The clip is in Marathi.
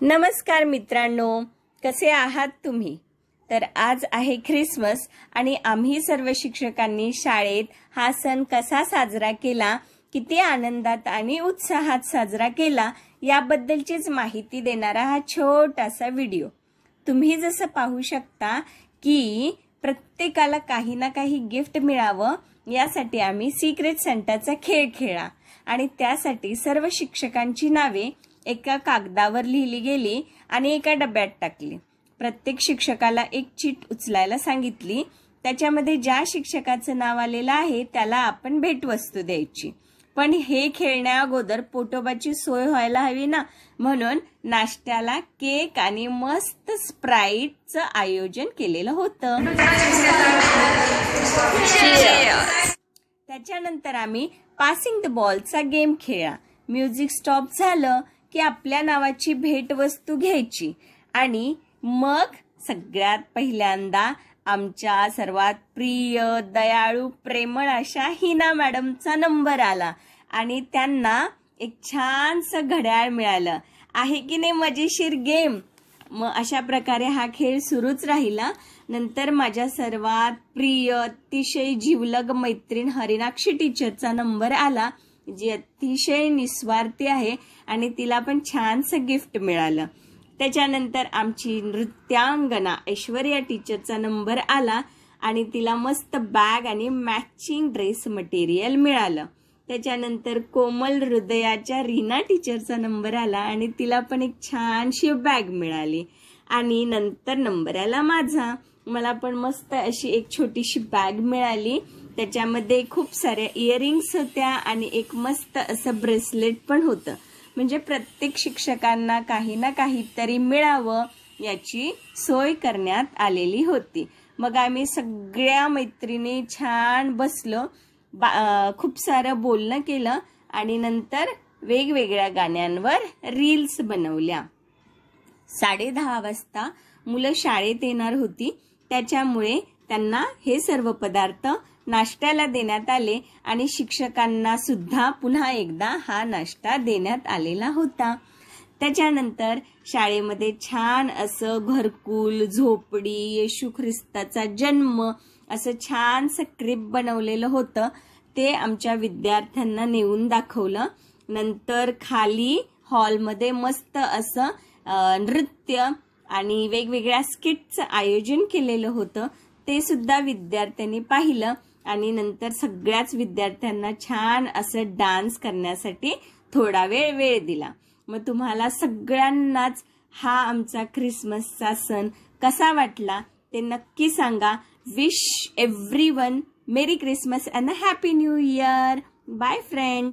नमस्कार मित्रांनो, कसे आहात तुम्ही? तर आज आहे ख्रिसमस आणि आम्ही सर्व शिक्षकांनी शाळेत हा सण कसा साजरा केला, किती आनंदात आणि उत्साहात साजरा केला याबद्दलचीच माहिती देणारा हा छोटासा व्हिडिओ. तुम्ही जसं पाहू शकता की प्रत्येकाला काही ना काही गिफ्ट मिळावं यासाठी आम्ही सिक्रेट संटाचा खेळ खेळला आणि त्यासाठी सर्व शिक्षकांची नावे एका कागदावर लिहिली गेली आणि एका डब्यात टाकली. प्रत्येक शिक्षकाला एक चीट उचलायला सांगितली. त्याच्यामध्ये ज्या शिक्षकाचं नाव आलेलं आहे त्याला आपण भेटवस्तू द्यायची. पण हे खेळण्या अगोदर पोटोबाची सोय व्हायला हवी ना, म्हणून नाश्त्याला केक आणि मस्त स्प्राईटचं आयोजन केलेलं होतं. त्याच्यानंतर आम्ही पासिंग द बॉलचा गेम खेळला. म्युझिक स्टॉप झालं की आपल्या नावाची भेटवस्तू घ्यायची आणि मग सगळ्यात पहिल्यांदा आमच्या सर्वात प्रिय, दयाळू, प्रेमळ अशा हिना मॅडमचा नंबर आला आणि त्यांना एक छानसं घड्याळ मिळालं. आहे की नाही मजेशीर गेम? मग अशा प्रकारे हा खेळ सुरूच राहिला. नंतर माझ्या सर्वात प्रिय, अतिशय जिवलग मैत्रीण हरिणाक्षी टीचरचा नंबर आला, जी अतिशय निस्वार्थी आहे आणि तिला पण छानसं गिफ्ट मिळालं. त्याच्यानंतर आमची नृत्यांगना ऐश्वर्या टीचरचा नंबर आला आणि तिला मस्त बॅग आणि मॅचिंग ड्रेस मटेरियल मिळालं. त्याच्यानंतर कोमल हृदयाच्या रीना टीचरचा नंबर आला आणि तिला पण एक छानशी बॅग मिळाली. आणि नंतर नंबर आला माझा. मला पण मस्त अशी एक छोटीशी बॅग मिळाली. त्याच्यामध्ये खूप साऱ्या इयरिंग्स होत्या आणि एक मस्त असं ब्रेसलेट पण होतं. म्हणजे प्रत्येक शिक्षकांना काही ना काहीतरी मिळावं याची सोय करण्यात आलेली होती. मग आम्ही सगळ्या मैत्रिणी छान बसलो, खूप सारं बोलणं केलं आणि नंतर वेगवेगळ्या गाण्यांवर रील्स बनवल्या. 10:30 वाजता मुलं शाळेत येणार होती, त्याच्यामुळे त्यांना हे सर्व पदार्थ नाश्त्याला देण्यात आले आणि शिक्षकांना सुद्धा पुन्हा एकदा हा नाश्ता देण्यात आलेला होता. त्याच्यानंतर शाळेमध्ये छान असं घरकुल, झोपडी, येशू ख्रिस्ताचा जन्म असं छानसं क्रिप बनवलेलं होतं. ते आमच्या विद्यार्थ्यांना नेऊन दाखवलं. नंतर खाली हॉलमध्ये मस्त असं नृत्य आणि वेगवेगळ्या स्किटचं आयोजन केलेलं होतं. ते सुद्धा विद्यार्थ्यांनी पाहिलं आणि नंतर सगळ्याच विद्यार्थ्यांना छान असं डान्स करण्यासाठी थोडा वेळ दिला. मग तुम्हाला सगळ्यांनाच हा आमचा ख्रिसमसचा सण कसा वाटला ते नक्की सांगा. Wish everyone merry Christmas and happy new year. Bye friend.